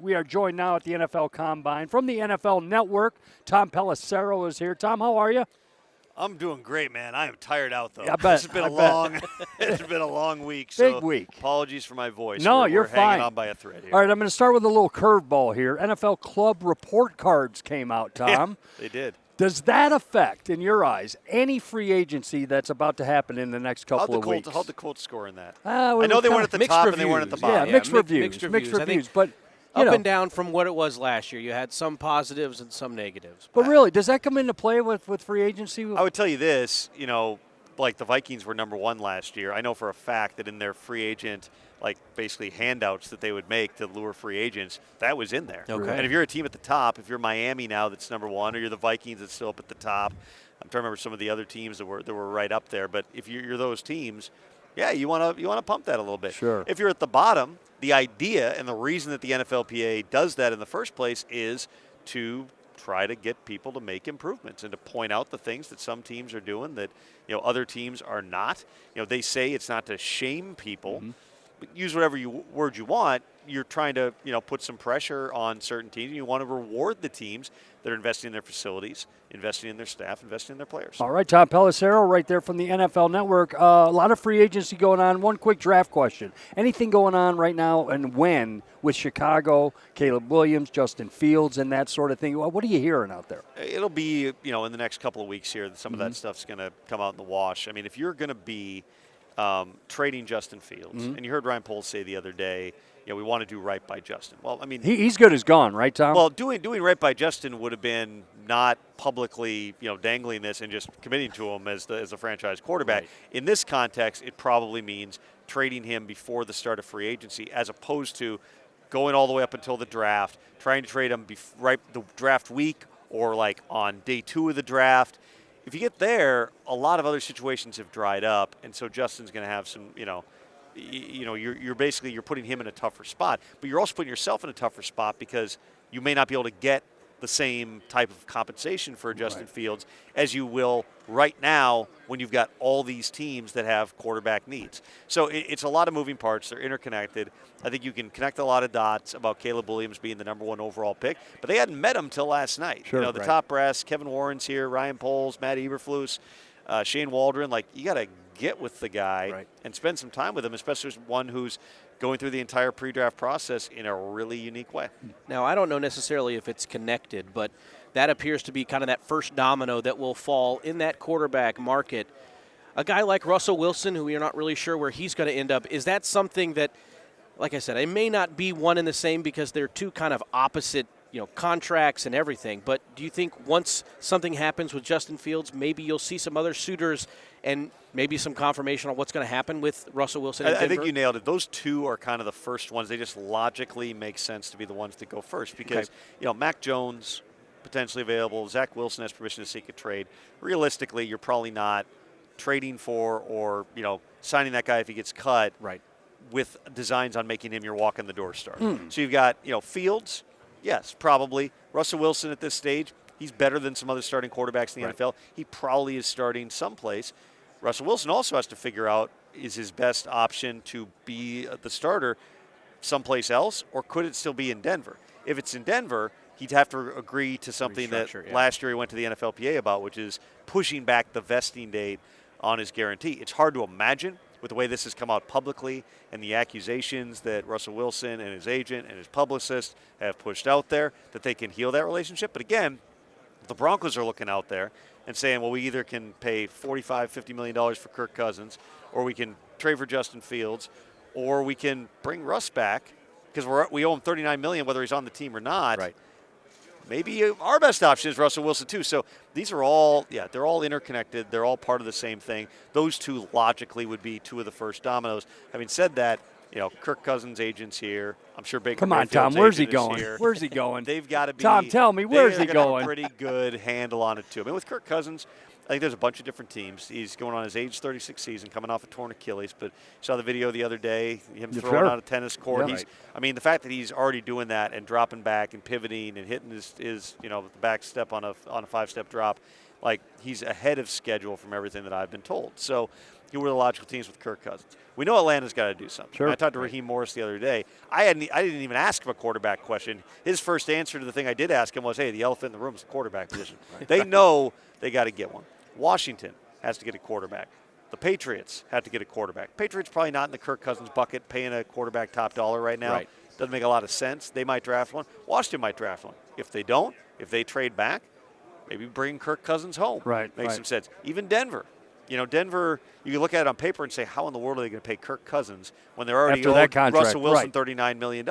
We are joined now at the NFL Combine from the NFL Network. Tom Pelissero is here. Tom, how are you? I'm doing great, man. I am tired out, though. Yeah, I bet. It's been a long week. Big so week. Apologies for my voice. No, we're you're hanging fine. on by a thread here. All right, I'm going to start with a little curveball here. NFL Club report cards came out, Tom. They did. Does that affect, in your eyes, any free agency that's about to happen in the next couple of weeks? How'd the Colts score in that? I I know they weren't at the top reviews. and they weren't at the Yeah, bottom. mixed mixed reviews. But up and down from what it was last year. You had some positives and some negatives. But really, does that come into play with free agency? I would tell you this, like the Vikings were number one last year. I know for a fact that in their free agent, like basically handouts that they would make to lure free agents, that was in there. Okay. And if you're a team at the top, if you're Miami now that's number one, or you're the Vikings that's still up at the top, I'm trying to remember some of the other teams that were right up there. But if you're those teams, yeah, you want to pump that a little bit. Sure. If you're at the bottom, the idea and the reason that the NFLPA does that in the first place is to try to get people to make improvements and to point out the things that some teams are doing that other teams are not. They say it's not to shame people, but use whatever word you want. You're trying to put some pressure on certain teams. You want to reward the teams that are investing in their facilities, investing in their staff, investing in their players. All right, Tom Pelissero right there from the NFL Network. A lot of free agency going on. One quick draft question. Anything going on right now and when with Chicago, Caleb Williams, Justin Fields, and that sort of thing? What are you hearing out there? It'll be, in the next couple of weeks here, some of that stuff's going to come out in the wash. I mean, if you're going to be trading Justin Fields, and you heard Ryan Poles say the other day, we want to do right by Justin. Well, I mean, he's good as gone, right, Tom? Well, doing right by Justin would have been not publicly, dangling this and just committing to him as the franchise quarterback. Right. In this context, it probably means trading him before the start of free agency, as opposed to going all the way up until the draft, trying to trade him right the draft week or like on day 2 of the draft. If you get there, a lot of other situations have dried up, and so Justin's going to have some, you're basically putting him in a tougher spot, but you're also putting yourself in a tougher spot because you may not be able to get the same type of compensation for Justin Fields as you will right now when you've got all these teams that have quarterback needs. So it's a lot of moving parts. They're interconnected. I think you can connect a lot of dots about Caleb Williams being the number 1 overall pick, but they hadn't met him till last night. Sure, the top brass, Kevin Warren's here, Ryan Poles, Matt Eberflus, Shane Waldron. Like, you got to get with the guy and spend some time with him, especially as one who's going through the entire pre-draft process in a really unique way. Now, I don't know necessarily if it's connected, but that appears to be kind of that first domino that will fall in that quarterback market. A guy like Russell Wilson, who we are not really sure where he's going to end up, is that something that, like I said, it may not be one and the same because they're two kind of opposite contracts and everything, but do you think once something happens with Justin Fields, maybe you'll see some other suitors and maybe some confirmation on what's going to happen with Russell Wilson in Denver? I think you nailed it. Those two are kind of the first ones. They just logically make sense to be the ones that go first because, Mac Jones potentially available. Zach Wilson has permission to seek a trade. Realistically, you're probably not trading for or, signing that guy if he gets cut with designs on making him your walk-in-the-door star. So you've got, Fields. Yes, probably. Russell Wilson at this stage, he's better than some other starting quarterbacks in the NFL. He probably is starting someplace. Russell Wilson also has to figure out, is his best option to be the starter someplace else, or could it still be in Denver? If it's in Denver, he'd have to agree to something that last year he went to the NFLPA about, which is pushing back the vesting date on his guarantee. It's hard to imagine with the way this has come out publicly and the accusations that Russell Wilson and his agent and his publicist have pushed out there, that they can heal that relationship. But again, the Broncos are looking out there and saying, well, we either can pay $45, $50 million for Kirk Cousins, or we can trade for Justin Fields, or we can bring Russ back because we owe him $39 million whether he's on the team or not. Right. Maybe our best option is Russell Wilson too. So these are all, they're all interconnected. They're all part of the same thing. Those two logically would be two of the first dominoes. Having said that, Kirk Cousins' agent's here. I'm sure Baker Come on, Mayfield's Tom. Where's he agent is going? here. Where's he going? They've got to be. Tom, tell me, where's he going? Have a pretty good handle on it too. I mean, with Kirk Cousins, I think there's a bunch of different teams. He's going on his age 36 season, coming off a torn Achilles. But saw the video the other day, him throwing out a tennis court. Yeah. I mean, the fact that he's already doing that and dropping back and pivoting and hitting his the back step on a 5-step drop, like he's ahead of schedule from everything that I've been told. So who are the logical teams with Kirk Cousins? We know Atlanta's got to do something. Sure. I talked to Raheem Morris the other day. I didn't even ask him a quarterback question. His first answer to the thing I did ask him was, hey, the elephant in the room is the quarterback position. They know they got to get one. Washington has to get a quarterback. The Patriots have to get a quarterback. Patriots probably not in the Kirk Cousins bucket, paying a quarterback top dollar right now. Right. Doesn't make a lot of sense. They might draft one. Washington might draft one. If they don't, if they trade back, maybe bring Kirk Cousins home. Right. Makes some sense. Even Denver. Denver, you can look at it on paper and say, how in the world are they going to pay Kirk Cousins when they're already After that owed contract, Russell Wilson right. $39 million?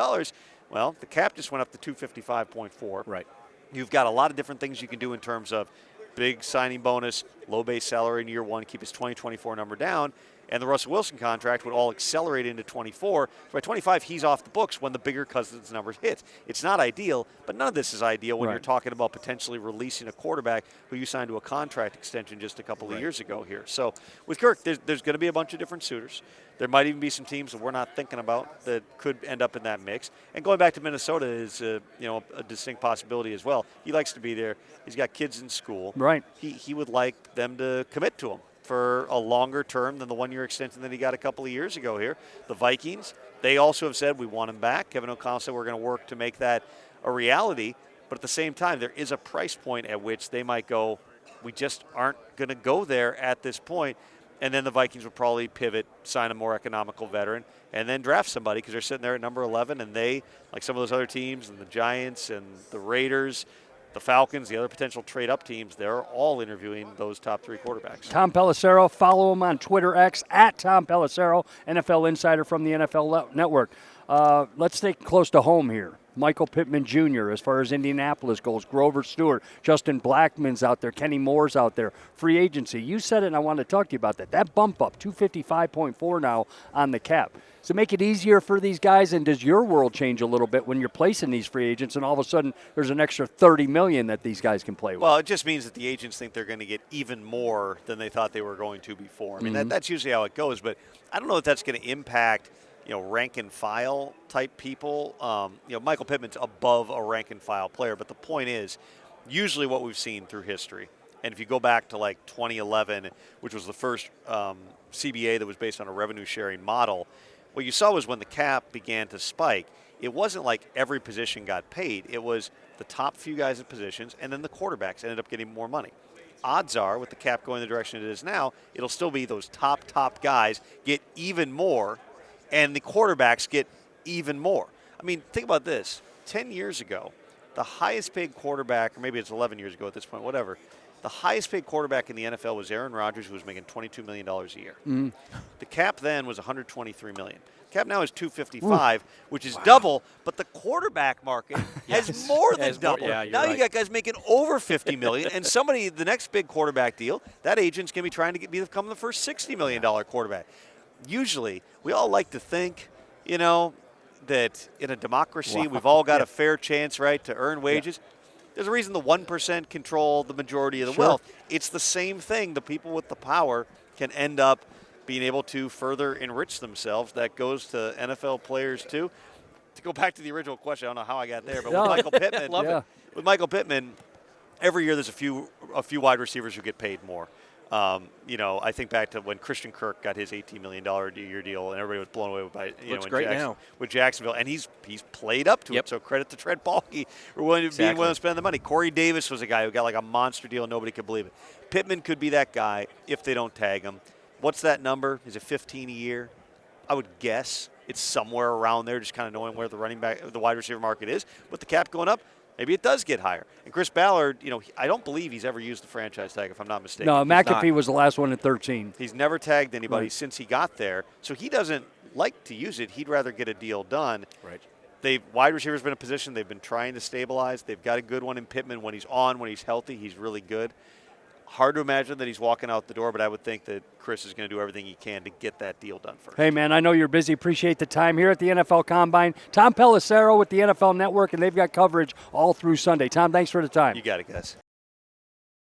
Well, the cap just went up to $255.4. Right. You've got a lot of different things you can do in terms of big signing bonus, low base salary in year one, keep his 2024 number down, and the Russell Wilson contract would all accelerate into 24. By 25, he's off the books when the bigger Cousins numbers hit. It's not ideal, but none of this is ideal when Right. you're talking about potentially releasing a quarterback who you signed to a contract extension just a couple of years ago here. So with Kirk, there's going to be a bunch of different suitors. There might even be some teams that we're not thinking about that could end up in that mix. And going back to Minnesota is a distinct possibility as well. He likes to be there. He's got kids in school. Right. He would like them to commit to him for a longer term than the one-year extension that he got a couple of years ago here. The Vikings, they also have said we want him back. Kevin O'Connell said we're going to work to make that a reality. But at the same time, there is a price point at which they might go, we just aren't going to go there at this point. And then the Vikings would probably pivot, sign a more economical veteran, and then draft somebody because they're sitting there at number 11, and they, like some of those other teams, and the Giants and the Raiders, the Falcons, the other potential trade-up teams, they're all interviewing those top three quarterbacks. Tom Pelissero, follow him on Twitter X at Tom Pelissero, NFL insider from the NFL Network. Let's stay close to home here. Michael Pittman Jr. as far as Indianapolis goes, Grover Stewart, Justin Blackmon's out there, Kenny Moore's out there, free agency. You said it, and I wanted to talk to you about that. That bump up, 255.4 now on the cap. Does it make it easier for these guys, and does your world change a little bit when you're placing these free agents and all of a sudden there's an extra $30 million that these guys can play with? Well, it just means that the agents think they're going to get even more than they thought they were going to before. I mean, that's usually how it goes, but I don't know if that's going to impact rank and file type people. Michael Pittman's above a rank and file player, but the point is, usually what we've seen through history, and if you go back to like 2011, which was the first CBA that was based on a revenue sharing model, what you saw was when the cap began to spike, it wasn't like every position got paid. It was the top few guys at positions, and then the quarterbacks ended up getting more money. Odds are, with the cap going the direction it is now, it'll still be those top guys get even more, and the quarterbacks get even more. I mean, think about this. 10 years ago, the highest paid quarterback, or maybe it's 11 years ago at this point, whatever, the highest paid quarterback in the NFL was Aaron Rodgers, who was making $22 million a year. The cap then was $123 million. Cap now is $255, which is double, but the quarterback market has more than double. Yeah, now you got guys making over $50 million, and somebody, the next big quarterback deal, that agent's going to be trying to become the first $60 million quarterback. Usually, we all like to think, that in a democracy, we've all got a fair chance, right, to earn wages. There's a reason the 1% control the majority of the wealth. It's the same thing. The people with the power can end up being able to further enrich themselves. That goes to NFL players, too. To go back to the original question, I don't know how I got there, but with Michael Pittman, with Michael Pittman, every year there's a few wide receivers who get paid more. I think back to when Christian Kirk got his $18 million a year deal, and everybody was blown away by with Jacksonville, and he's played up to it. So credit to Trent Baalke for being willing to spend the money. Corey Davis was a guy who got like a monster deal, and nobody could believe it. Pittman could be that guy if they don't tag him. What's that number? Is it 15 a year? I would guess it's somewhere around there, just kind of knowing where the wide receiver market is. With the cap going up, maybe it does get higher. And Chris Ballard, I don't believe he's ever used the franchise tag, if I'm not mistaken. No, McAfee was the last one at 13. He's never tagged anybody since he got there, so he doesn't like to use it. He'd rather get a deal done. Right. Wide receiver's been in a position they've been trying to stabilize. They've got a good one in Pittman. When he's healthy, he's really good. Hard to imagine that he's walking out the door, but I would think that Chris is going to do everything he can to get that deal done first. Hey, man, I know you're busy. Appreciate the time here at the NFL Combine. Tom Pelissero with the NFL Network, and they've got coverage all through Sunday. Tom, thanks for the time. You got it, guys.